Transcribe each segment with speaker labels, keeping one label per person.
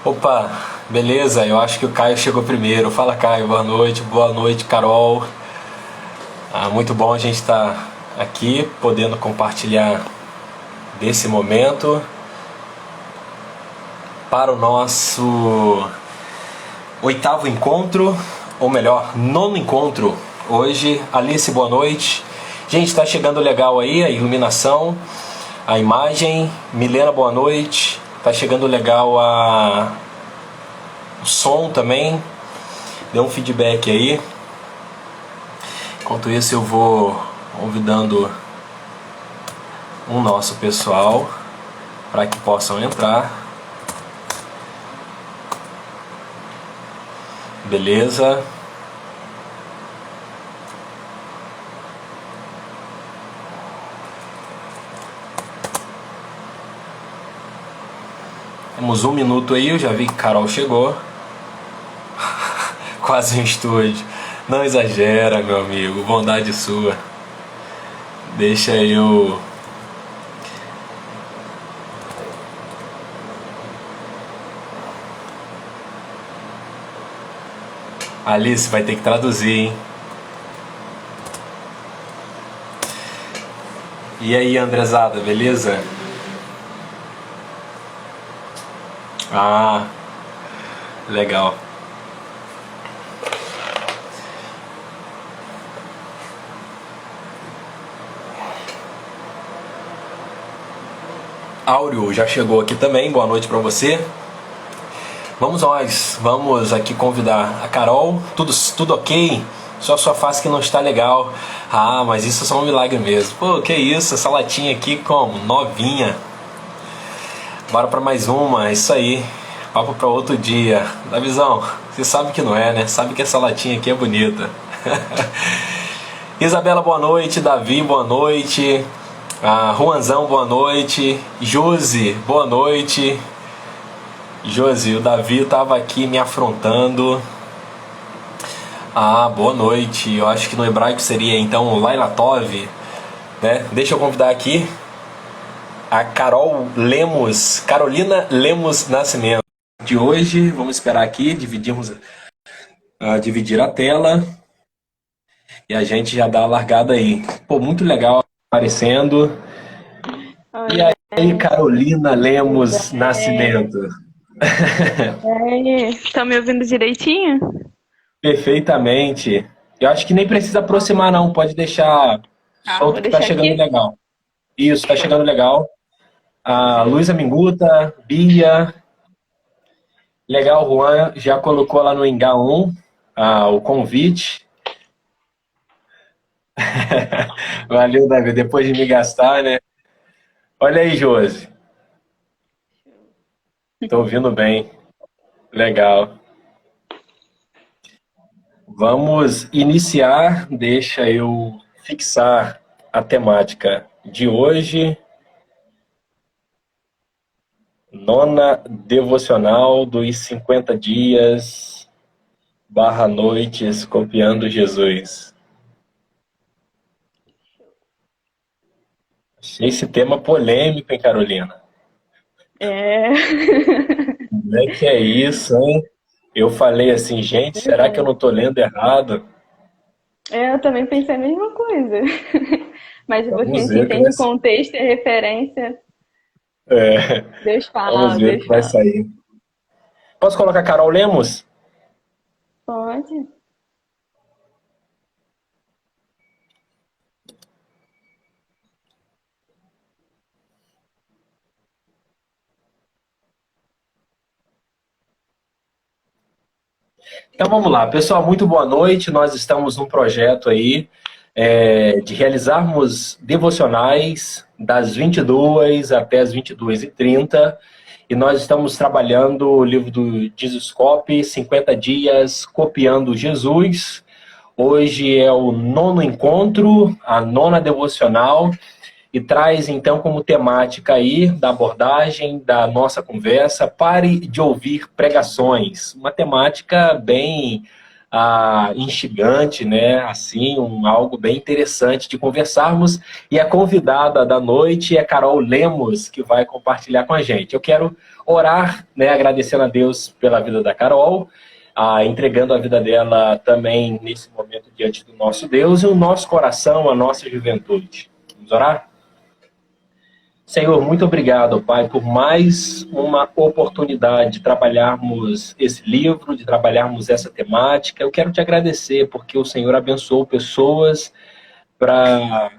Speaker 1: Opa, beleza? Eu acho que o Caio chegou primeiro. Fala, Caio, boa noite, Carol. Muito bom a gente estar aqui podendo compartilhar desse momento para o nosso oitavo encontro, ou melhor, nono encontro. Hoje, Alice, boa noite. Gente, está chegando legal aí a iluminação, a imagem. Milena, boa noite. Tá chegando legal o som também. Dê um feedback aí. Enquanto isso eu vou convidando o nosso pessoal para que possam entrar. Beleza. Temos um minuto aí, eu já vi que Carol chegou. Quase um estúdio. Não exagera, meu amigo, bondade sua. Deixa eu... Alice, vai ter que traduzir, hein? E aí, Andrezada, beleza? Legal. Áureo já chegou aqui também, boa noite para você. Vamos aqui convidar a Carol. Tudo ok? Só sua face que não está legal. Mas isso é só um milagre mesmo. Pô, que isso, essa latinha aqui como? Novinha. Bora para mais uma, é isso aí. Papo para outro dia. Davizão, você sabe que não é, né? Sabe que essa latinha aqui é bonita. Isabela, boa noite. Davi, boa noite. Juanzão, boa noite. Josi, boa noite. Josi, o Davi estava aqui me afrontando. Boa noite. Eu acho que no hebraico seria então Laila Tov, né? Deixa eu convidar aqui a Carolina Lemos Nascimento. De hoje, vamos esperar aqui, dividir a tela e a gente já dá a largada aí. Pô, muito legal aparecendo. E aí, Carolina Lemos Nascimento?
Speaker 2: Estão me ouvindo direitinho?
Speaker 1: Perfeitamente. Eu acho que nem precisa aproximar, não. Pode deixar solto que tá chegando
Speaker 2: aqui.
Speaker 1: legal. Isso, tá chegando legal. A Luísa Minguta, Bia. Legal, Juan já colocou lá no Enga 1 o convite. Valeu, Davi. Depois de me gastar, né? Olha aí, Josi. Tô ouvindo bem. Legal. Vamos iniciar. Deixa eu fixar a temática de hoje. Nona devocional dos 50 dias / noites copiando Jesus. Achei esse tema polêmico, hein, Carolina? Como é que é isso, hein? Eu falei assim, gente, será que eu não tô lendo errado?
Speaker 2: Eu também pensei a mesma coisa. Mas depois que a
Speaker 1: Vamos
Speaker 2: gente
Speaker 1: ver o que
Speaker 2: entende
Speaker 1: vai
Speaker 2: o contexto e a referência,
Speaker 1: é,
Speaker 2: Deus
Speaker 1: vamos
Speaker 2: fala,
Speaker 1: ver o
Speaker 2: Deus
Speaker 1: que vai
Speaker 2: fala.
Speaker 1: sair. Posso colocar Carol Lemos?
Speaker 2: Pode.
Speaker 1: Então vamos lá, pessoal, muito boa noite. Nós estamos num projeto aí de realizarmos devocionais das 22 até as 22h30 e nós estamos trabalhando o livro do Jesus Copy, 50 dias copiando Jesus. Hoje é o nono encontro, a nona devocional, e traz então como temática aí da abordagem da nossa conversa: pare de ouvir pregações. Uma temática bem instigante, né? Assim, algo bem interessante de conversarmos. E a convidada da noite é Carol Lemos, que vai compartilhar com a gente. Eu quero orar, né? Agradecendo a Deus pela vida da Carol, entregando a vida dela também nesse momento diante do nosso Deus e o nosso coração, a nossa juventude. Vamos orar? Senhor, muito obrigado, Pai, por mais uma oportunidade de trabalharmos esse livro, de trabalharmos essa temática. Eu quero te agradecer porque o Senhor abençoou pessoas para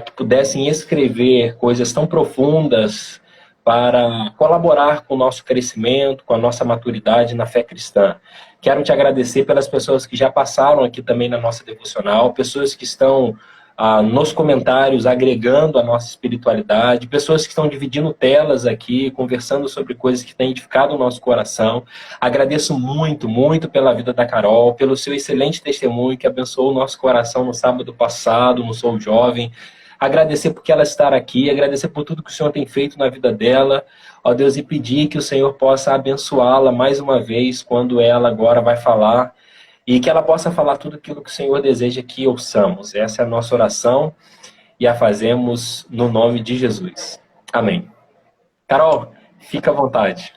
Speaker 1: que pudessem escrever coisas tão profundas para colaborar com o nosso crescimento, com a nossa maturidade na fé cristã. Quero te agradecer pelas pessoas que já passaram aqui também na nossa devocional, pessoas que estão nos comentários, agregando a nossa espiritualidade, pessoas que estão dividindo telas aqui, conversando sobre coisas que têm edificado o nosso coração. Agradeço muito, muito pela vida da Carol, pelo seu excelente testemunho que abençoou o nosso coração no sábado passado, no Sou Jovem. Agradecer porque ela está aqui, agradecer por tudo que o Senhor tem feito na vida dela, ó Deus, e pedir que o Senhor possa abençoá-la mais uma vez quando ela agora vai falar e que ela possa falar tudo aquilo que o Senhor deseja que ouçamos. Essa é a nossa oração e a fazemos no nome de Jesus. Amém. Carol, fica à vontade.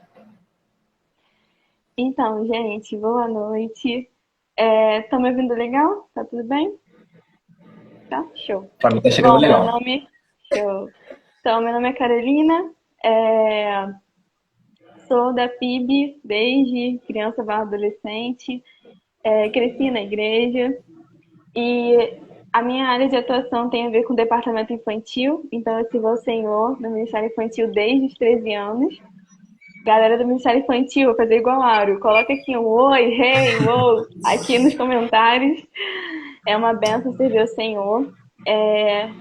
Speaker 2: Então, gente, boa noite. Estão me ouvindo legal? Tá tudo bem? Tá? Show.
Speaker 1: Para mim está chegando
Speaker 2: Bom,
Speaker 1: legal.
Speaker 2: Show. Então, meu nome é Carolina, sou da PIB desde criança barra adolescente, cresci na igreja e a minha área de atuação tem a ver com o departamento infantil, então eu sirvo ao Senhor no Ministério Infantil desde os 13 anos. Galera do Ministério Infantil, vou fazer igual a Auro. Coloca aqui um oi, hey, uou, aqui nos comentários. É uma benção servir ao Senhor.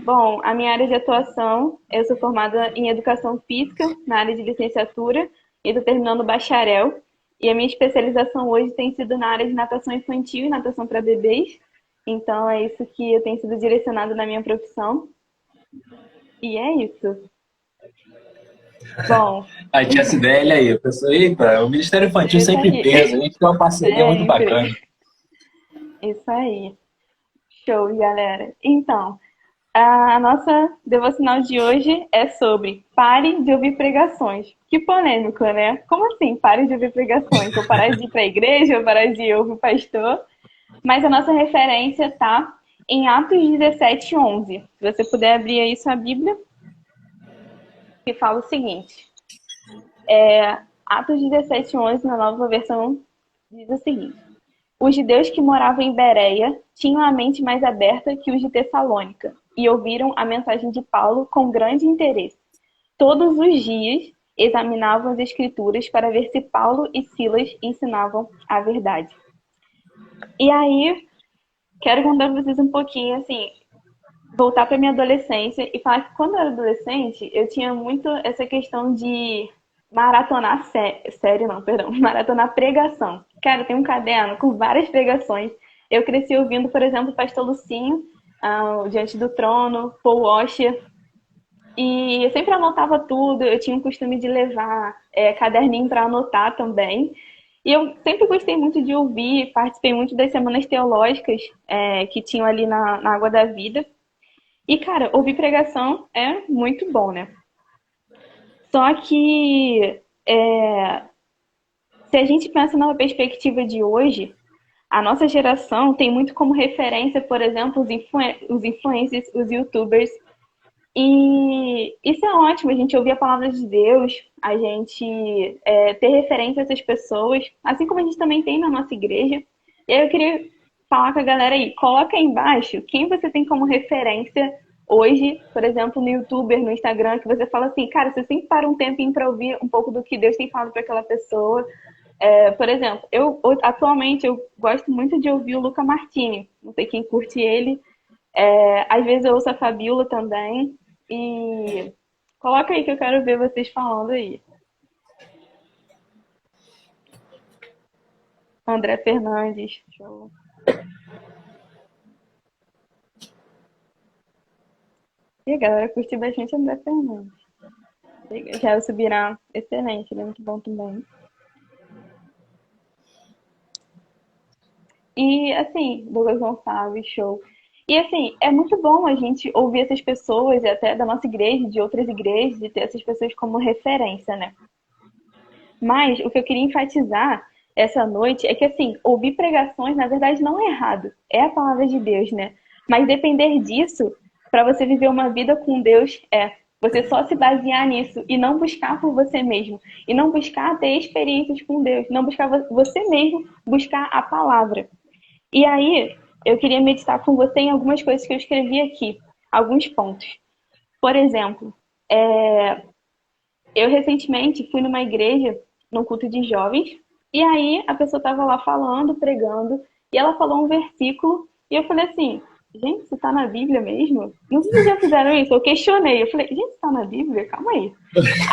Speaker 2: Bom, a minha área de atuação, eu sou formada em Educação Física, na área de licenciatura, e estou terminando o bacharel. E a minha especialização hoje tem sido na área de natação infantil e natação para bebês. Então, é isso que eu tenho sido direcionado na minha profissão. E é isso. Bom,
Speaker 1: A tia Cidélia aí, pessoal, eita, o Ministério Infantil
Speaker 2: isso
Speaker 1: sempre
Speaker 2: aí.
Speaker 1: peso, a gente tem uma parceria muito bacana.
Speaker 2: Sempre. Isso aí. Show, galera. Então, a nossa devocional de hoje é sobre pare de ouvir pregações. Que polêmico, né? Como assim, pare de ouvir pregações? Vou parar de ir para a igreja, vou parar de ouvir o pastor? Mas a nossa referência tá em Atos 17:11. Se você puder abrir aí sua Bíblia, que fala o seguinte. Atos 17:11, na nova versão, diz o seguinte. Os judeus que moravam em Bereia tinham a mente mais aberta que os de Tessalônica e ouviram a mensagem de Paulo com grande interesse. Todos os dias examinavam as escrituras para ver se Paulo e Silas ensinavam a verdade. E aí, quero contar para vocês um pouquinho, assim, voltar para minha adolescência e falar que quando eu era adolescente, eu tinha muito essa questão de maratonar maratonar pregação. Cara, eu tenho um caderno com várias pregações. Eu cresci ouvindo, por exemplo, o Pastor Lucinho, Diante do Trono, Paul Washer, e eu sempre anotava tudo. Eu tinha o costume de levar caderninho para anotar também. E eu sempre gostei muito de ouvir, participei muito das semanas teológicas que tinham ali na Água da Vida. E, cara, ouvir pregação é muito bom, né? Só que se a gente pensa na perspectiva de hoje, a nossa geração tem muito como referência, por exemplo, os influencers, os youtubers. E isso é ótimo, a gente ouvir a palavra de Deus, a gente ter referência a essas pessoas, assim como a gente também tem na nossa igreja. E aí eu queria falar com a galera aí, coloca aí embaixo quem você tem como referência hoje, por exemplo, no YouTuber, no Instagram, que você fala assim, cara, você sempre para um tempinho para ouvir um pouco do que Deus tem falado para aquela pessoa. Por exemplo, atualmente eu gosto muito de ouvir o Luca Martini, não sei quem curte ele. Às vezes eu ouço a Fabiola também. E coloca aí que eu quero ver vocês falando aí. André Fernandes. Show. E a galera curte bastante André Fernandes. Já o Subirá, excelente, ele é muito bom também. E, assim, Douglas Gonçalves, show. E, assim, é muito bom a gente ouvir essas pessoas, e até da nossa igreja, de outras igrejas, e ter essas pessoas como referência, né? Mas o que eu queria enfatizar essa noite é que, assim, ouvir pregações, na verdade, não é errado. É a palavra de Deus, né? Mas depender disso, para você viver uma vida com Deus, é você só se basear nisso e não buscar por você mesmo. E não buscar ter experiências com Deus. Não buscar você mesmo, buscar a palavra. E aí, eu queria meditar com você em algumas coisas que eu escrevi aqui. Alguns pontos. Por exemplo, eu recentemente fui numa igreja, num culto de jovens, e aí a pessoa estava lá falando, pregando, e ela falou um versículo, e eu falei assim, gente, isso tá na Bíblia mesmo? Não sei se vocês já fizeram isso, eu questionei, eu falei, gente, isso tá na Bíblia? Calma aí.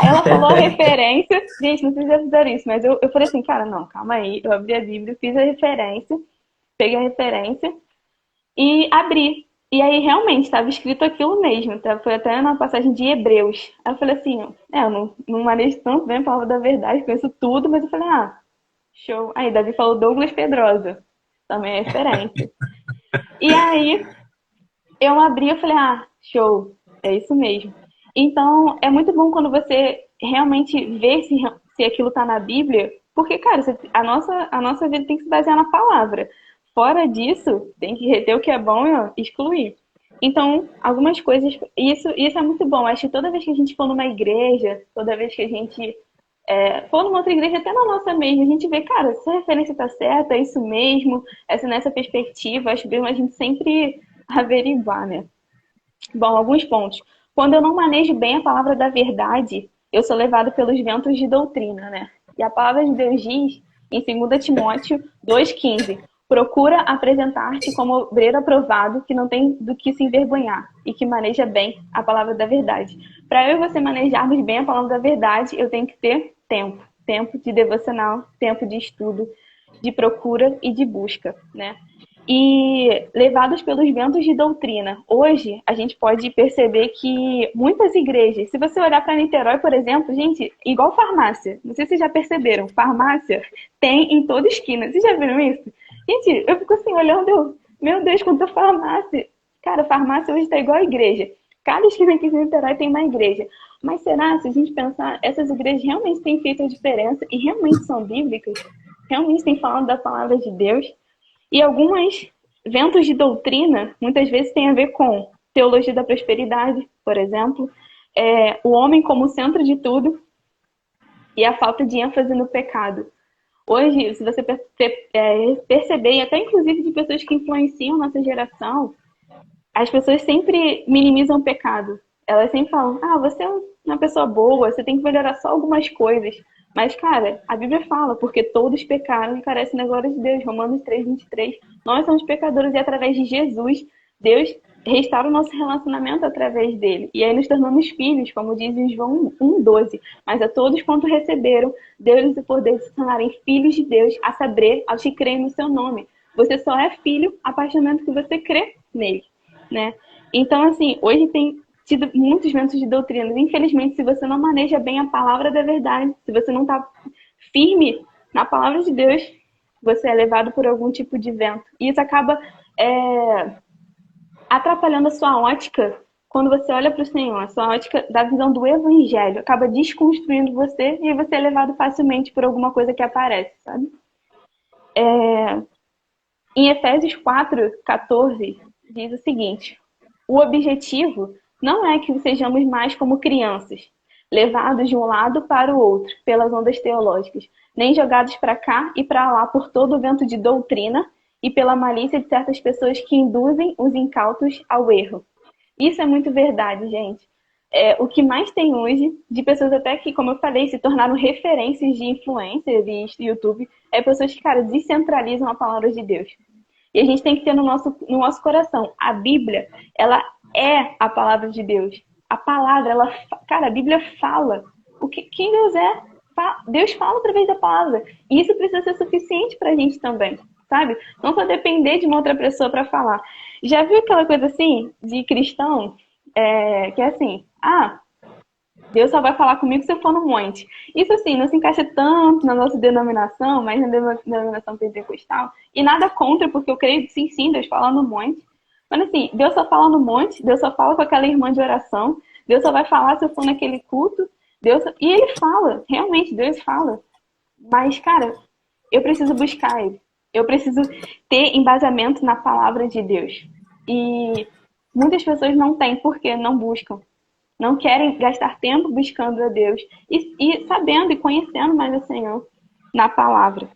Speaker 2: Aí ela falou a referência, gente, não sei se já fizeram isso, mas eu falei assim, cara, não, calma aí, eu abri a Bíblia, fiz a referência, peguei a referência, e abri. E aí realmente estava escrito aquilo mesmo, tá? Foi até na passagem de Hebreus. Aí eu falei assim, eu não manejo tanto bem a palavra da verdade, conheço tudo, mas eu falei, show. Aí Davi falou Douglas Pedrosa, também é referência. E aí eu abri e falei, show, é isso mesmo. Então é muito bom quando você realmente vê se aquilo tá na Bíblia, porque, cara, a nossa vida tem que se basear na palavra. Fora disso, tem que reter o que é bom e excluir. Então, algumas coisas. Isso é muito bom. Acho que toda vez que a gente for numa igreja, toda vez que a gente for numa outra igreja, até na nossa mesmo, a gente vê, cara, se a referência tá certa, é isso mesmo, essa nessa perspectiva, acho bem a gente sempre averiguar, né? Bom, alguns pontos. Quando eu não manejo bem a palavra da verdade, eu sou levado pelos ventos de doutrina, né? E a palavra de Deus diz, em 2 Timóteo 2,15, procura apresentar-te como obreiro aprovado, que não tem do que se envergonhar e que maneja bem a palavra da verdade. Para eu e você manejarmos bem a palavra da verdade, eu tenho que ter tempo. Tempo de devocional, tempo de estudo, de procura e de busca, né? E levados pelos ventos de doutrina. Hoje, a gente pode perceber que muitas igrejas, se você olhar para Niterói, por exemplo, gente, igual farmácia, não sei se vocês já perceberam, farmácia tem em toda esquina. Vocês já viram isso? Gente, eu fico assim olhando, meu Deus, quanta farmácia. Cara, farmácia hoje está igual a igreja. Cada esquina aqui de Niterói tem uma igreja. Mas será, se a gente pensar, essas igrejas realmente têm feito a diferença e realmente são bíblicas? Realmente têm falado da palavra de Deus? E alguns ventos de doutrina, muitas vezes, têm a ver com teologia da prosperidade, por exemplo, o homem como centro de tudo e a falta de ênfase no pecado. Hoje, se você perceber, e até inclusive de pessoas que influenciam nossa geração, as pessoas sempre minimizam o pecado. Elas sempre falam, você é uma pessoa boa, você tem que melhorar só algumas coisas. Mas, cara, a Bíblia fala, porque todos pecaram e carecem da glória de Deus. Romanos 3:23. Nós somos pecadores e através de Jesus, Deus restaura o nosso relacionamento através dele. E aí nos tornamos filhos, como diz em João 1:12. Mas a todos quanto receberam, deu-lhes o poder de se tornarem filhos de Deus, a saber, aos que creem no seu nome. Você só é filho a partir do momento que você crê nele, né? Então, assim, hoje tem tido muitos ventos de doutrinas. Infelizmente, se você não maneja bem a palavra da verdade, se você não está firme na palavra de Deus, você é levado por algum tipo de vento. E isso acaba atrapalhando a sua ótica quando você olha para o Senhor. A sua ótica da visão do evangelho acaba desconstruindo você e você é levado facilmente por alguma coisa que aparece, sabe? Em Efésios 4:14, diz o seguinte: o objetivo não é que sejamos mais como crianças, levados de um lado para o outro pelas ondas teológicas, nem jogados para cá e para lá por todo o vento de doutrina e pela malícia de certas pessoas que induzem os incautos ao erro. Isso é muito verdade, gente. O que mais tem hoje, de pessoas até que, como eu falei, se tornaram referências de influencers e YouTube, é pessoas que, cara, descentralizam a palavra de Deus. E a gente tem que ter no nosso coração. A Bíblia, ela é a palavra de Deus. A palavra, cara, a Bíblia fala. Quem Deus é? Deus fala através da palavra. E isso precisa ser suficiente pra gente também, sabe? Não só depender de uma outra pessoa para falar. Já viu aquela coisa assim, de cristão, que é assim, Deus só vai falar comigo se eu for no monte. Isso, assim, não se encaixa tanto na nossa denominação, mas na denominação pentecostal. E nada contra, porque eu creio que sim, Deus fala no monte. Mas, assim, Deus só fala no monte, Deus só fala com aquela irmã de oração, Deus só vai falar se eu for naquele culto. E ele fala, realmente, Deus fala. Mas, cara, eu preciso buscar ele. Eu preciso ter embasamento na palavra de Deus. E muitas pessoas não têm, porque não buscam. Não querem gastar tempo buscando a Deus e sabendo e conhecendo mais o Senhor na palavra.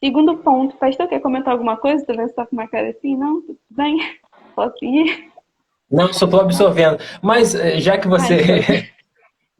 Speaker 2: Segundo ponto, pastor, quer comentar alguma coisa? Tô vendo se tá com uma cara assim. Não, tudo bem. Posso ir?
Speaker 1: Não, só estou absorvendo. Mas já que
Speaker 2: Ai, show.
Speaker 1: você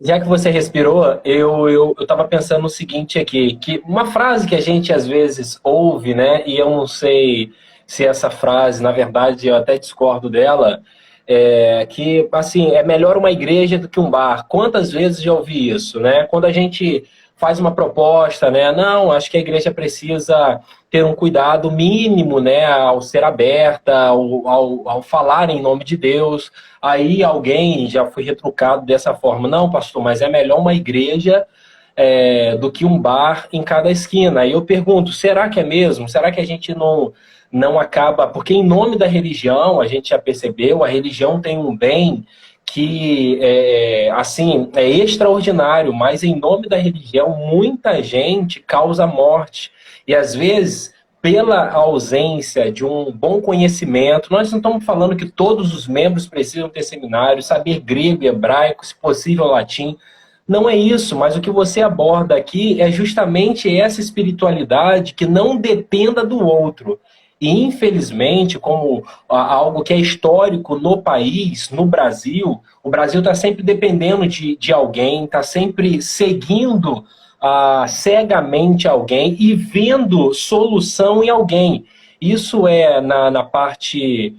Speaker 1: já que você respirou, eu estava pensando no seguinte aqui, que uma frase que a gente às vezes ouve, né, e eu não sei se essa frase, na verdade, eu até discordo dela, é que, assim, é melhor uma igreja do que um bar. Quantas vezes já ouvi isso, né? Quando a gente faz uma proposta, né, não, acho que a igreja precisa ter um cuidado mínimo, né, ao ser aberta, ao falar em nome de Deus. Aí alguém já foi retrucado dessa forma. Não, pastor, mas é melhor uma igreja do que um bar em cada esquina. Aí eu pergunto, será que é mesmo? Será que a gente não acaba... Porque em nome da religião, a gente já percebeu, a religião tem um bem que assim, é extraordinário, mas em nome da religião, muita gente causa morte. E às vezes pela ausência de um bom conhecimento, nós não estamos falando que todos os membros precisam ter seminário, saber grego, hebraico, se possível latim. Não é isso, mas o que você aborda aqui é justamente essa espiritualidade que não dependa do outro. E, infelizmente, como algo que é histórico no país, no Brasil, o Brasil está sempre dependendo de alguém, está sempre seguindo cegamente alguém e vendo solução em alguém. Isso é na parte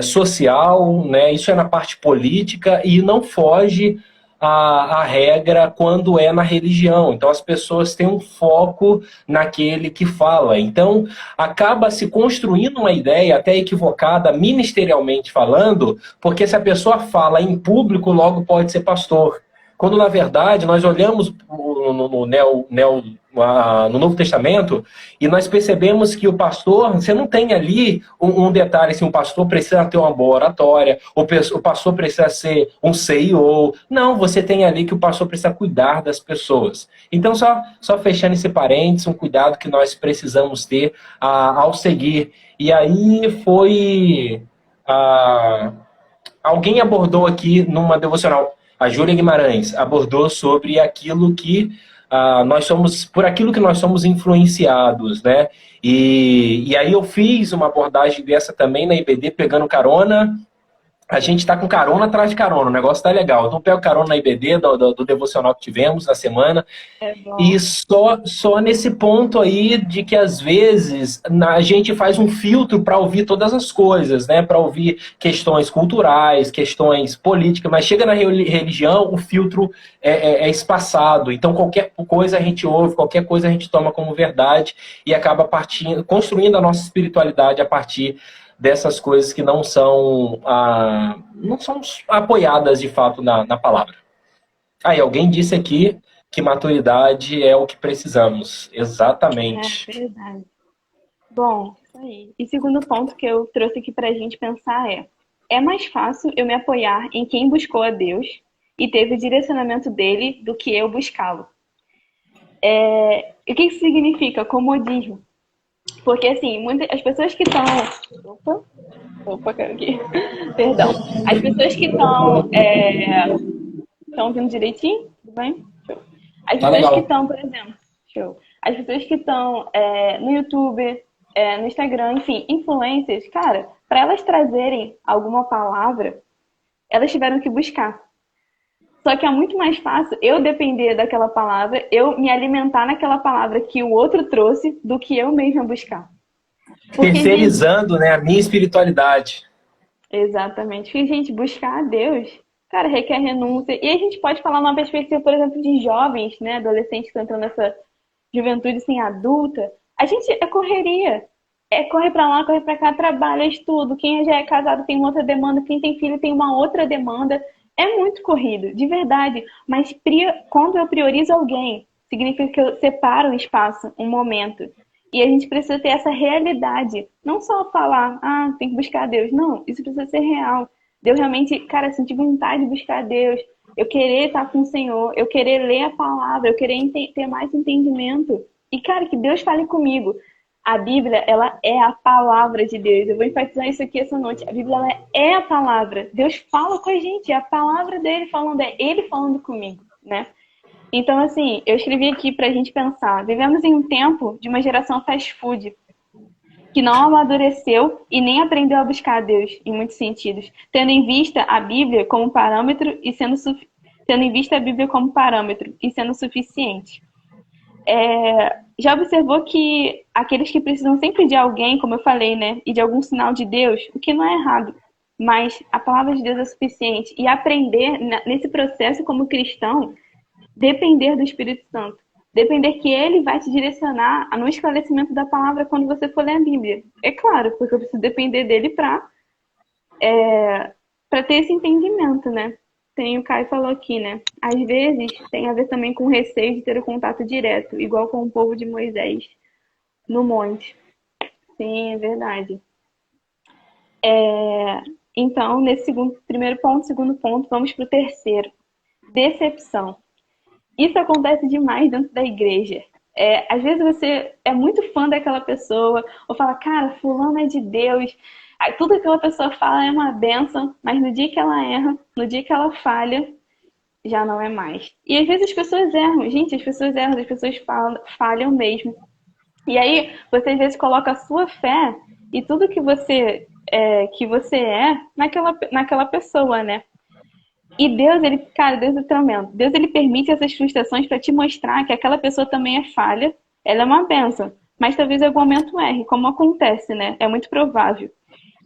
Speaker 1: social, né? Isso é na parte política e não foge a regra quando é na religião. Então as pessoas têm um foco naquele que fala. Então acaba se construindo uma ideia até equivocada, ministerialmente falando, porque se a pessoa fala em público, logo pode ser pastor. Quando, na verdade, nós olhamos no Novo Testamento e nós percebemos que o pastor, você não tem ali um detalhe, assim, o pastor precisa ter uma boa oratória, o pastor precisa ser um CEO. Não, você tem ali que o pastor precisa cuidar das pessoas. Então, só fechando esse parênteses, um cuidado que nós precisamos ter ao seguir. E aí foi... alguém abordou aqui numa devocional, a Júlia Guimarães abordou sobre aquilo que nós somos, por aquilo que nós somos influenciados, né? E aí eu fiz uma abordagem dessa também na IBD, pegando carona. A gente está com carona atrás de carona, o negócio tá legal. Então pego carona na IBD, do devocional que tivemos na semana.
Speaker 2: É bom.
Speaker 1: E só nesse ponto aí de que às vezes a gente faz um filtro para ouvir todas as coisas, né? Para ouvir questões culturais, questões políticas, mas chega na religião, o filtro é espaçado. Então qualquer coisa a gente ouve, qualquer coisa a gente toma como verdade e acaba construindo a nossa espiritualidade a partir dessas coisas que não são apoiadas de fato na palavra. Aí, alguém disse aqui que maturidade é o que precisamos.
Speaker 2: É
Speaker 1: Exatamente.
Speaker 2: verdade. Bom, isso aí. E segundo ponto que eu trouxe aqui pra gente pensar é mais fácil eu me apoiar em quem buscou a Deus e teve o direcionamento dele do que eu buscá-lo. E o que isso significa? Comodismo. Porque, assim, as pessoas que estão... Opa, caiu aqui. Perdão. As pessoas que estão ouvindo direitinho? Tudo bem? Show. As
Speaker 1: Tá
Speaker 2: pessoas que
Speaker 1: legal.
Speaker 2: estão, por exemplo... Show. As pessoas que estão no YouTube, no Instagram, enfim, influencers, cara, para elas trazerem alguma palavra, elas tiveram que buscar. Só que é muito mais fácil eu depender daquela palavra, eu me alimentar naquela palavra que o outro trouxe, do que eu mesma buscar. Porque, gente,
Speaker 1: Terceirizando, né, a minha espiritualidade.
Speaker 2: exatamente, porque, gente, buscar a Deus, cara, requer renúncia. E a gente pode falar numa perspectiva, por exemplo, de jovens, né, adolescentes que estão entrando nessa juventude assim, adulta. A gente é correria. É correr pra lá, correr pra cá, trabalha, estudo. Quem já é casado tem uma outra demanda, quem tem filho tem uma outra demanda. É muito corrido, de verdade. Mas quando eu priorizo alguém, significa que eu separo um espaço, um momento. E a gente precisa ter essa realidade. Não só falar, tem que buscar Deus. Não, isso precisa ser real. Deus realmente, cara, sentir vontade de buscar Deus. Eu querer estar com o Senhor, eu querer ler a palavra, eu querer ter mais entendimento. E, cara, que Deus fale comigo. A Bíblia, ela é a palavra de Deus. Eu vou enfatizar isso aqui essa noite. A Bíblia, ela é a palavra. Deus fala com a gente, é a palavra dele falando, é ele falando comigo, né? Então, assim, eu escrevi aqui pra gente pensar. Vivemos em um tempo de uma geração fast food, que não amadureceu e nem aprendeu a buscar a Deus, em muitos sentidos, tendo em vista a Bíblia como parâmetro e tendo em vista a Bíblia como parâmetro e sendo suficiente. Já observou que aqueles que precisam sempre de alguém, como eu falei, né, e de algum sinal de Deus, o que não é errado, mas a palavra de Deus é suficiente. E aprender nesse processo como cristão, depender do Espírito Santo. Depender que ele vai te direcionar no esclarecimento da palavra quando você for ler a Bíblia. É claro, porque eu preciso depender dele para ter esse entendimento, né? O Caio falou aqui, né? Às vezes tem a ver também com o receio de ter o contato direto, igual com o povo de Moisés no monte. Sim, é verdade. Então, nesse primeiro ponto, segundo ponto, vamos para o terceiro. Decepção. Isso acontece demais dentro da igreja. Às vezes você é muito fã daquela pessoa, ou fala, cara, fulano é de Deus. Tudo que aquela pessoa fala é uma bênção, mas no dia que ela erra, no dia que ela falha, já não é mais. E às vezes as pessoas erram. Gente, as pessoas erram, as pessoas falham mesmo. E aí, você às vezes coloca a sua fé e tudo que você é naquela pessoa, né? E Deus, Deus é tremendo. Deus, ele permite essas frustrações para te mostrar que aquela pessoa também é falha, ela é uma bênção, mas talvez em algum momento erre, como acontece, né? É muito provável.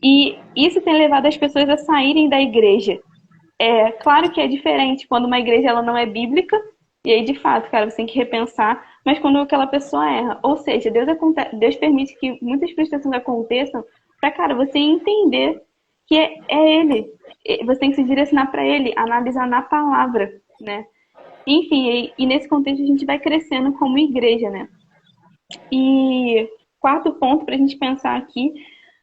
Speaker 2: E isso tem levado as pessoas a saírem da igreja. Claro que é diferente quando uma igreja ela não é bíblica, e aí, de fato, cara, você tem que repensar, mas quando aquela pessoa erra. Ou seja, Deus permite que muitas frustrações aconteçam para, cara, você entender que é ele. Você tem que se direcionar para ele, analisar na palavra, né? Enfim, e nesse contexto a gente vai crescendo como igreja, né? E quarto ponto para a gente pensar aqui,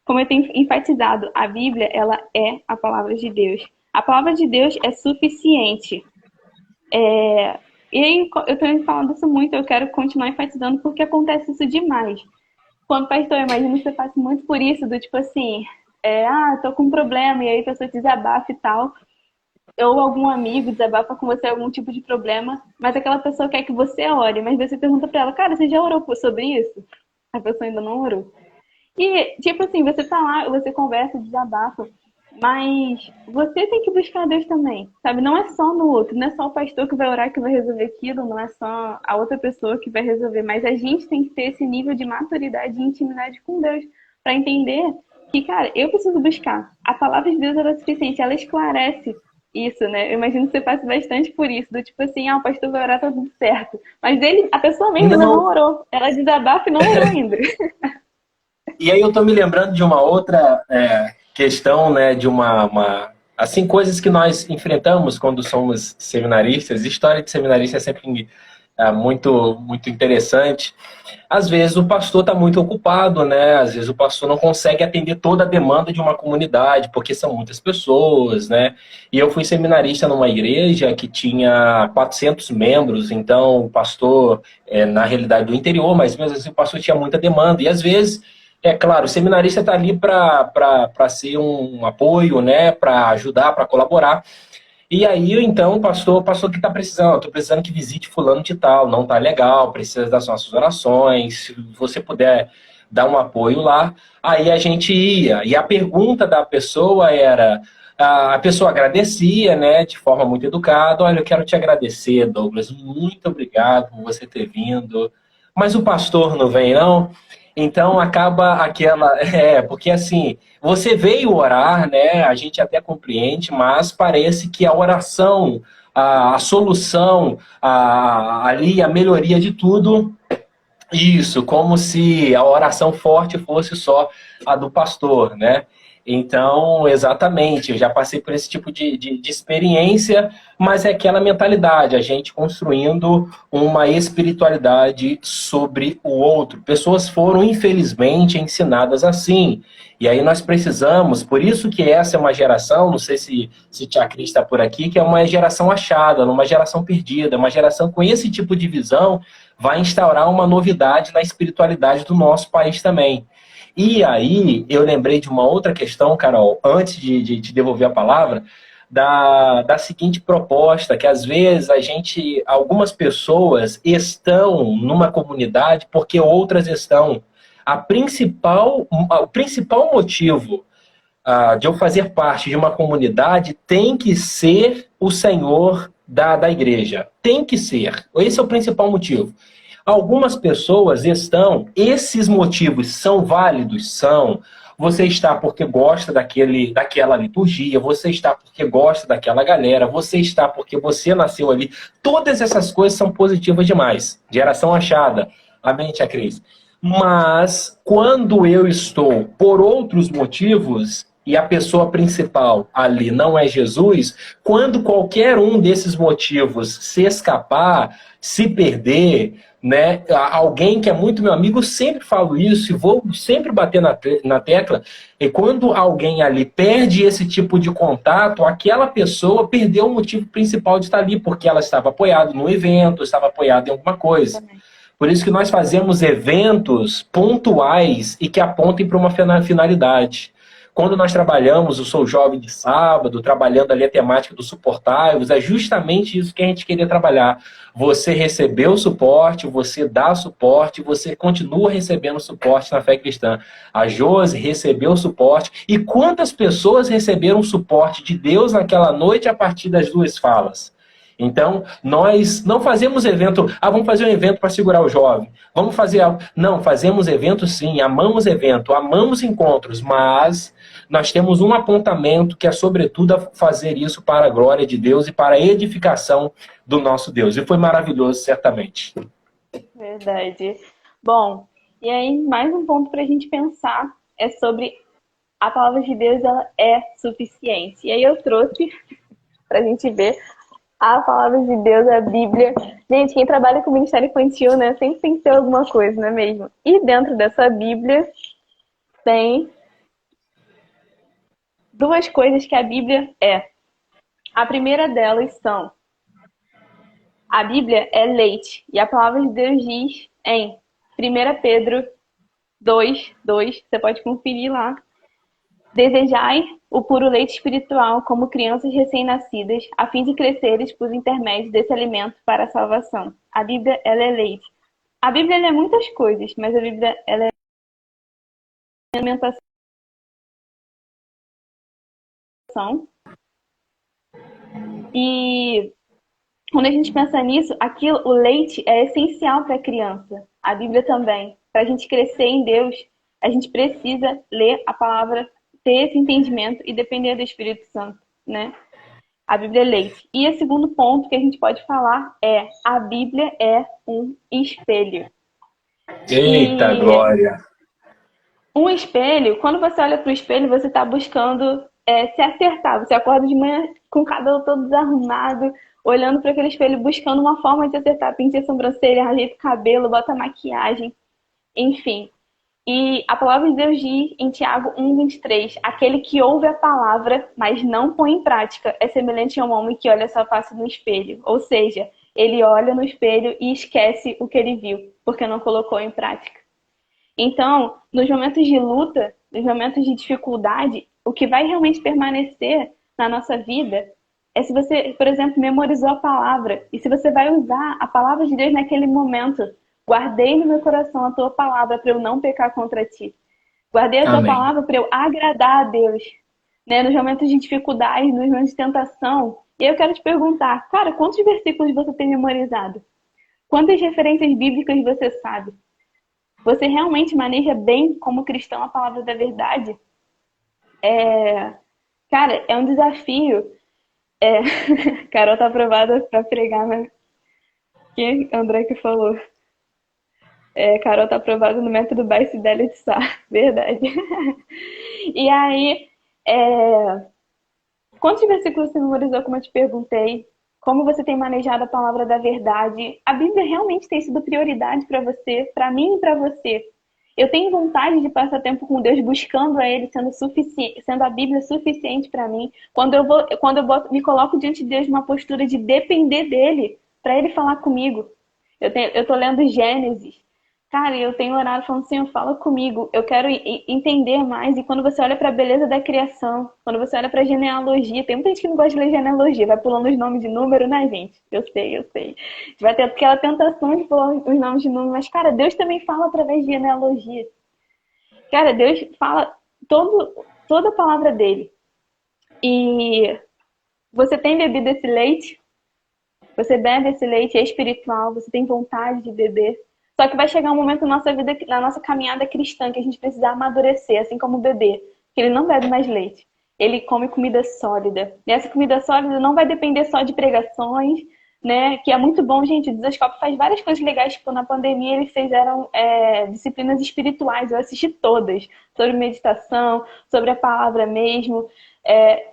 Speaker 2: como eu tenho enfatizado, a Bíblia, ela é a palavra de Deus. A palavra de Deus é suficiente. E aí, eu tenho falado isso muito, eu quero continuar enfatizando porque acontece isso demais. Quando pastor, eu imagino que você passa muito por isso, do tipo assim, tô com um problema, e aí a pessoa desabafa e tal, ou algum amigo desabafa com você algum tipo de problema, mas aquela pessoa quer que você ore, mas você pergunta pra ela, cara, você já orou sobre isso? A pessoa ainda não orou. E, tipo assim, você tá lá, você conversa, desabafa, mas você tem que buscar Deus também, sabe? Não é só no outro, não é só o pastor que vai orar que vai resolver aquilo, não é só a outra pessoa que vai resolver, mas a gente tem que ter esse nível de maturidade e intimidade com Deus para entender que, cara, eu preciso buscar. A palavra de Deus é suficiente, ela esclarece isso, né? Eu imagino que você passe bastante por isso, do tipo assim, o pastor vai orar, tá tudo certo. Mas a pessoa mesmo ainda não orou, ela desabafa e não orou ainda.
Speaker 1: E aí eu tô me lembrando de uma outra questão, né, de assim, coisas que nós enfrentamos quando somos seminaristas. História de seminarista é sempre muito, muito interessante. Às vezes o pastor está muito ocupado, né? Às vezes o pastor não consegue atender toda a demanda de uma comunidade, porque são muitas pessoas, né? E eu fui seminarista numa igreja que tinha 400 membros, então o pastor, na realidade do interior, mas mesmo assim o pastor tinha muita demanda. E às vezes, claro, o seminarista está ali para ser um apoio, né? Para ajudar, para colaborar. E aí, então, o pastor que está precisando, estou precisando que visite fulano de tal, não está legal, precisa das nossas orações, se você puder dar um apoio lá, aí a gente ia. E a pergunta da pessoa era, a pessoa agradecia, né, de forma muito educada, olha, eu quero te agradecer, Douglas, muito obrigado por você ter vindo, mas o pastor não vem, não? Então acaba porque assim, você veio orar, né? A gente até compreende, mas parece que a oração, a solução, ali a melhoria de tudo, isso, como se a oração forte fosse só a do pastor, né? Então, exatamente, eu já passei por esse tipo de experiência, mas é aquela mentalidade, a gente construindo uma espiritualidade sobre o outro. Pessoas foram, infelizmente, ensinadas assim. E aí nós precisamos, por isso que essa é uma geração, não sei se Tia Cris está por aqui, que é uma geração achada, uma geração perdida, uma geração com esse tipo de visão vai instaurar uma novidade na espiritualidade do nosso país também. E aí, eu lembrei de uma outra questão, Carol, antes de te devolver a palavra, da seguinte proposta, que às vezes algumas pessoas estão numa comunidade porque outras estão. O principal motivo de eu fazer parte de uma comunidade tem que ser o Senhor da igreja. Tem que ser. Esse é o principal motivo. Algumas pessoas esses motivos são válidos? São. Você está porque gosta daquela liturgia, você está porque gosta daquela galera, você está porque você nasceu ali. Todas essas coisas são positivas demais. Geração achada. Amém, tia Cris? Mas quando eu estou por outros motivos e a pessoa principal ali não é Jesus, quando qualquer um desses motivos se escapar, se perder, né? Alguém que é muito meu amigo, eu sempre falo isso e vou sempre bater na tecla. E quando alguém ali perde esse tipo de contato, aquela pessoa perdeu o motivo principal de estar ali, porque ela estava apoiada no evento, estava apoiada em alguma coisa. Por isso que nós fazemos eventos pontuais e que apontem para uma finalidade. Quando nós trabalhamos o Sou Jovem de sábado, trabalhando ali a temática do Suportai-vos, é justamente isso que a gente queria trabalhar. Você recebeu suporte, você dá suporte, você continua recebendo suporte na fé cristã. A Josi recebeu suporte. E quantas pessoas receberam suporte de Deus naquela noite a partir das duas falas? Então, nós não fazemos evento, vamos fazer um evento para segurar o jovem. Vamos fazer algo. Não, fazemos evento sim, amamos evento, amamos encontros, mas nós temos um apontamento que é, sobretudo, fazer isso para a glória de Deus e para a edificação do nosso Deus. E foi maravilhoso, certamente.
Speaker 2: Verdade. Bom, e aí mais um ponto para a gente pensar é sobre a palavra de Deus, ela é suficiente. E aí eu trouxe para a gente ver a palavra de Deus, a Bíblia. Gente, quem trabalha com ministério infantil, né, sempre tem que ter alguma coisa, não é mesmo? E dentro dessa Bíblia tem duas coisas que a Bíblia é. A primeira delas são: a Bíblia é leite. E a palavra de Deus diz em 1 Pedro 2:2, você pode conferir lá. Desejai o puro leite espiritual como crianças recém-nascidas, a fim de cresceres por intermédio desse alimento para a salvação. A Bíblia, ela é leite. A Bíblia, ela é muitas coisas, mas a Bíblia, ela é alimentação. E quando a gente pensa nisso, o leite é essencial para a criança. A Bíblia também. Para a gente crescer em Deus, a gente precisa ler a palavra, ter esse entendimento e depender do Espírito Santo, né? A Bíblia é leite. E o segundo ponto que a gente pode falar é: a Bíblia é um espelho.
Speaker 1: Eita, glória!
Speaker 2: Um espelho, quando você olha para o espelho, você está buscando se acertar. Você acorda de manhã com o cabelo todo desarrumado, olhando para aquele espelho, buscando uma forma de acertar. Pinta a sobrancelha, ajeita o cabelo, bota maquiagem, enfim. E a palavra de Deus diz em Tiago 1:23: aquele que ouve a palavra, mas não põe em prática, é semelhante a um homem que olha sua face no espelho. Ou seja, ele olha no espelho e esquece o que ele viu, porque não colocou em prática. Então, nos momentos de luta, nos momentos de dificuldade, o que vai realmente permanecer na nossa vida é se você, por exemplo, memorizou a palavra. E se você vai usar a palavra de Deus naquele momento. Guardei no meu coração a tua palavra para eu não pecar contra ti. Guardei a tua
Speaker 1: Amém.
Speaker 2: palavra para eu agradar a Deus. Né? Nos momentos de dificuldade, nos momentos de tentação. E eu quero te perguntar, cara, quantos versículos você tem memorizado? Quantas referências bíblicas você sabe? Você realmente maneja bem, como cristão, a palavra da verdade? Cara, é um desafio. Carol tá aprovada para pregar, né? Quem André que falou? Carol tá aprovada no método Baice Della de Sá. Verdade. E aí, Quantos versículos você memorizou, como eu te perguntei? Como você tem manejado a palavra da verdade? A Bíblia realmente tem sido prioridade para você, para mim e para você. Eu tenho vontade de passar tempo com Deus, buscando a Ele, sendo a Bíblia suficiente para mim. Me coloco diante de Deus numa postura de depender dEle, para Ele falar comigo. Eu tô lendo Gênesis. Cara, eu tenho orado falando, Senhor, fala comigo. Eu quero entender mais. E quando você olha para a beleza da criação, quando você olha para a genealogia, tem muita gente que não gosta de ler genealogia, vai pulando os nomes de número, né, gente? Eu sei. A gente vai ter aquela tentação de pular os nomes de número, mas, cara, Deus também fala através de genealogia. Cara, Deus fala toda a palavra dele. E você tem bebido esse leite? Você bebe esse leite, é espiritual, você tem vontade de beber. Só que vai chegar um momento na nossa vida, na nossa caminhada cristã, que a gente precisa amadurecer, assim como o bebê, que ele não bebe mais leite. Ele come comida sólida. E essa comida sólida não vai depender só de pregações, né? Que é muito bom, gente. O Desascope faz várias coisas legais. Tipo, na pandemia eles fizeram disciplinas espirituais. Eu assisti todas. Sobre meditação, sobre a palavra mesmo.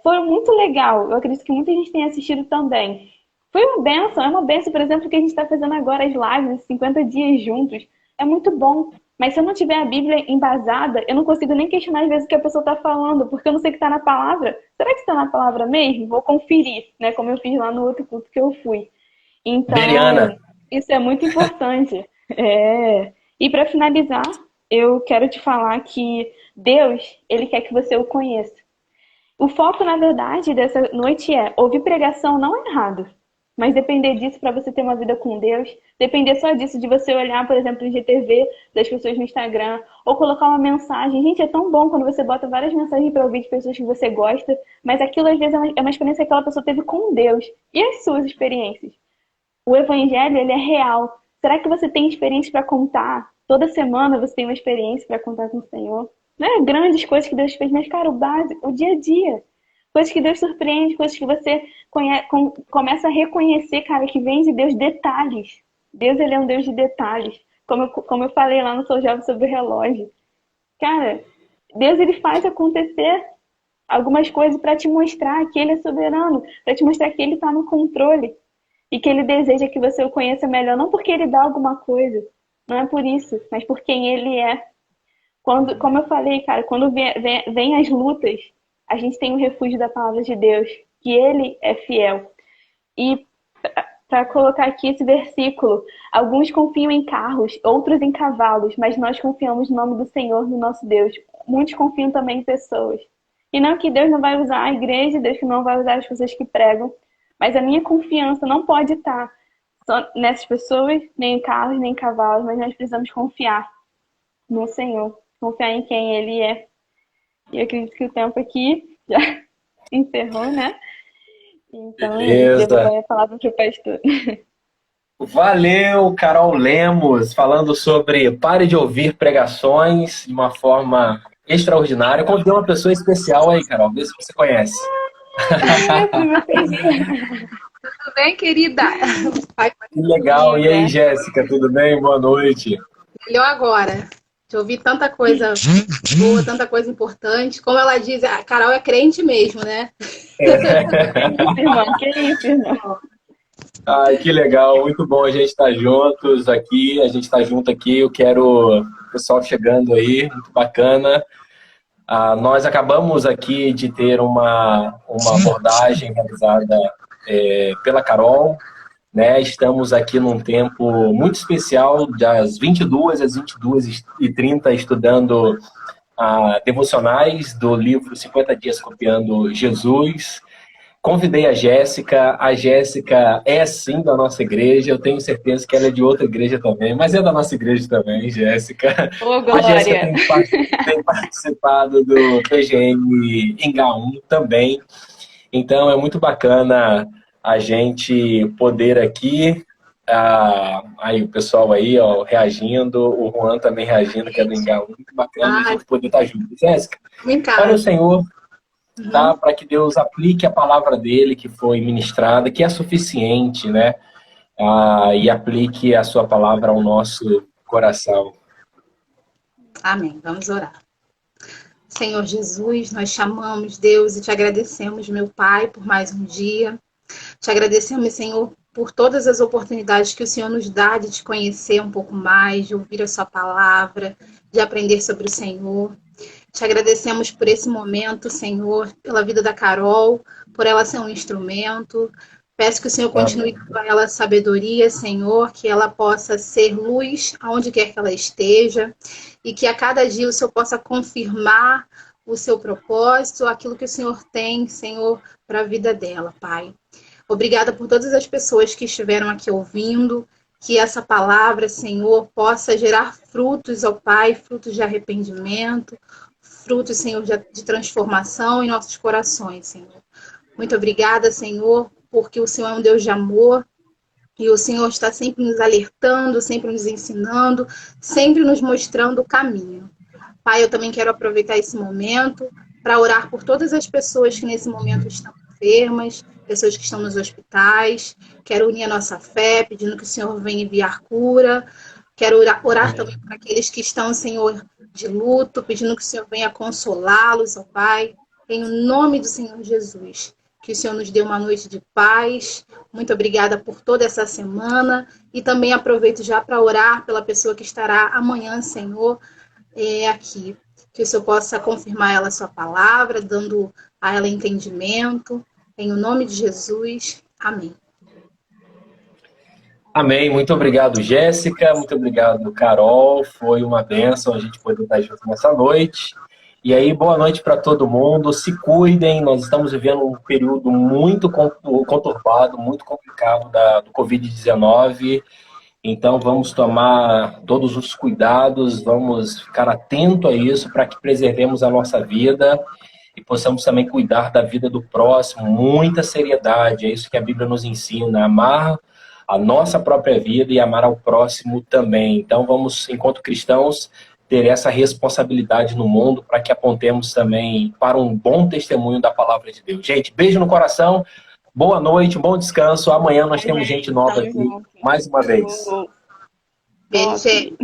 Speaker 2: Foi muito legal. Eu acredito que muita gente tenha assistido também. Foi uma benção, é uma benção, por exemplo, que a gente está fazendo agora as lives, 50 dias juntos. É muito bom. Mas se eu não tiver a Bíblia embasada, eu não consigo nem questionar às vezes o que a pessoa está falando, porque eu não sei o que está na palavra. Será que está na palavra mesmo? Vou conferir, né? Como eu fiz lá no outro culto que eu fui.
Speaker 1: Beriana.
Speaker 2: Então, isso é muito importante. E para finalizar, eu quero te falar que Deus, Ele quer que você o conheça. O foco, na verdade, dessa noite é ouvir pregação não é errado. Mas depender disso para você ter uma vida com Deus, depender só disso, de você olhar, por exemplo, o GTV das pessoas no Instagram, ou colocar uma mensagem. Gente, é tão bom quando você bota várias mensagens para ouvir de pessoas que você gosta, mas aquilo às vezes é uma experiência que aquela pessoa teve com Deus. E as suas experiências? O Evangelho, ele é real. Será que você tem experiência para contar? Toda semana você tem uma experiência para contar com o Senhor? Não é grandes coisas que Deus fez, mas, cara, o básico, o dia a dia. Coisas que Deus surpreende, coisas que você começa a reconhecer, cara, que vem de Deus, detalhes. Deus, ele é um Deus de detalhes. Como eu falei lá no Sou Jovem sobre o relógio. Cara, Deus, ele faz acontecer algumas coisas para te mostrar que ele é soberano, para te mostrar que ele está no controle e que ele deseja que você o conheça melhor, não porque ele dá alguma coisa, não é por isso, mas por quem ele é. Como eu falei, cara, quando vem as lutas, a gente tem o refúgio da palavra de Deus, que ele é fiel. E para colocar aqui esse versículo, alguns confiam em carros, outros em cavalos, mas nós confiamos no nome do Senhor, no nosso Deus. Muitos confiam também em pessoas. E não que Deus não vai usar a igreja, Deus que não vai usar as pessoas que pregam, mas a minha confiança não pode estar só nessas pessoas, nem em carros, nem em cavalos, mas nós precisamos confiar no Senhor, confiar em quem Ele é. E eu acredito que o tempo aqui já encerrou, né? Então, devolvo a palavra para o pastor.
Speaker 1: Valeu, Carol Lemos, falando sobre pare de ouvir pregações de uma forma extraordinária. Convidei uma pessoa especial aí, Carol, vê se você conhece.
Speaker 3: Tudo bem, querida?
Speaker 1: Que legal. E aí, Jéssica, tudo bem? Boa noite.
Speaker 3: Melhor agora. De ouvir tanta coisa boa, tanta coisa importante. Como ela diz, a Carol é crente mesmo, né?
Speaker 2: Irmão, que isso, irmão?
Speaker 1: Ai, que legal, muito bom a gente estar juntos aqui, a gente está junto aqui, eu quero o pessoal chegando aí, muito bacana. Nós acabamos aqui de ter uma abordagem realizada pela Carol, né? Estamos aqui num tempo muito especial, das 22 às 22h30, estudando devocionais do livro 50 Dias Copiando Jesus. Convidei a Jéssica é sim da nossa igreja, eu tenho certeza que ela é de outra igreja também, mas é da nossa igreja também, Jéssica.
Speaker 2: Ô, Glória!
Speaker 1: A Jéssica tem participado do PGM Engaum também, então é muito bacana a gente poder aqui, aí o pessoal aí, ó, reagindo, o Juan também reagindo, que é do Engaum, muito bacana a gente poder estar junto. Jéssica, para o Senhor, tá? Para que Deus aplique a palavra dele que foi ministrada, que é suficiente, né? E aplique a sua palavra ao nosso coração.
Speaker 3: Amém. Vamos orar. Senhor Jesus, nós chamamos, Deus, e te agradecemos, meu Pai, por mais um dia. Te agradecemos, Senhor, por todas as oportunidades que o Senhor nos dá de te conhecer um pouco mais, de ouvir a sua palavra, de aprender sobre o Senhor. Te agradecemos por esse momento, Senhor, pela vida da Carol, por ela ser um instrumento. Peço que o Senhor continue dando a ela sabedoria, Senhor, que ela possa ser luz aonde quer que ela esteja e que a cada dia o Senhor possa confirmar o seu propósito, aquilo que o Senhor tem, Senhor, para a vida dela, Pai. Obrigada por todas as pessoas que estiveram aqui ouvindo, que essa palavra, Senhor, possa gerar frutos, ó Pai, frutos de arrependimento, frutos, Senhor, de transformação em nossos corações, Senhor. Muito obrigada, Senhor, porque o Senhor é um Deus de amor e o Senhor está sempre nos alertando, sempre nos ensinando, sempre nos mostrando o caminho. Pai, eu também quero aproveitar esse momento para orar por todas as pessoas que nesse momento estão enfermas, pessoas que estão nos hospitais. Quero unir a nossa fé, pedindo que o Senhor venha enviar cura. Quero orar também para aqueles que estão, Senhor, de luto, pedindo que o Senhor venha consolá-los, ó Pai, em nome do Senhor Jesus. Que o Senhor nos dê uma noite de paz. Muito obrigada por toda essa semana. E também aproveito já para orar pela pessoa que estará amanhã, Senhor, aqui. Que o Senhor possa confirmar ela a sua palavra, dando a ela entendimento. Em nome de Jesus. Amém.
Speaker 1: Amém. Muito obrigado, Jéssica. Muito obrigado, Carol. Foi uma bênção a gente poder estar junto nessa noite. E aí, boa noite para todo mundo. Se cuidem. Nós estamos vivendo um período muito conturbado, muito complicado do Covid-19. Então, vamos tomar todos os cuidados, vamos ficar atento a isso para que preservemos a nossa vida e possamos também cuidar da vida do próximo. Muita seriedade, é isso que a Bíblia nos ensina, amar a nossa própria vida e amar ao próximo também. Então, vamos, enquanto cristãos, ter essa responsabilidade no mundo para que apontemos também para um bom testemunho da palavra de Deus. Gente, beijo no coração, boa noite, um bom descanso. Amanhã nós temos gente nova aqui, mais uma vez.
Speaker 3: Beijo, gente.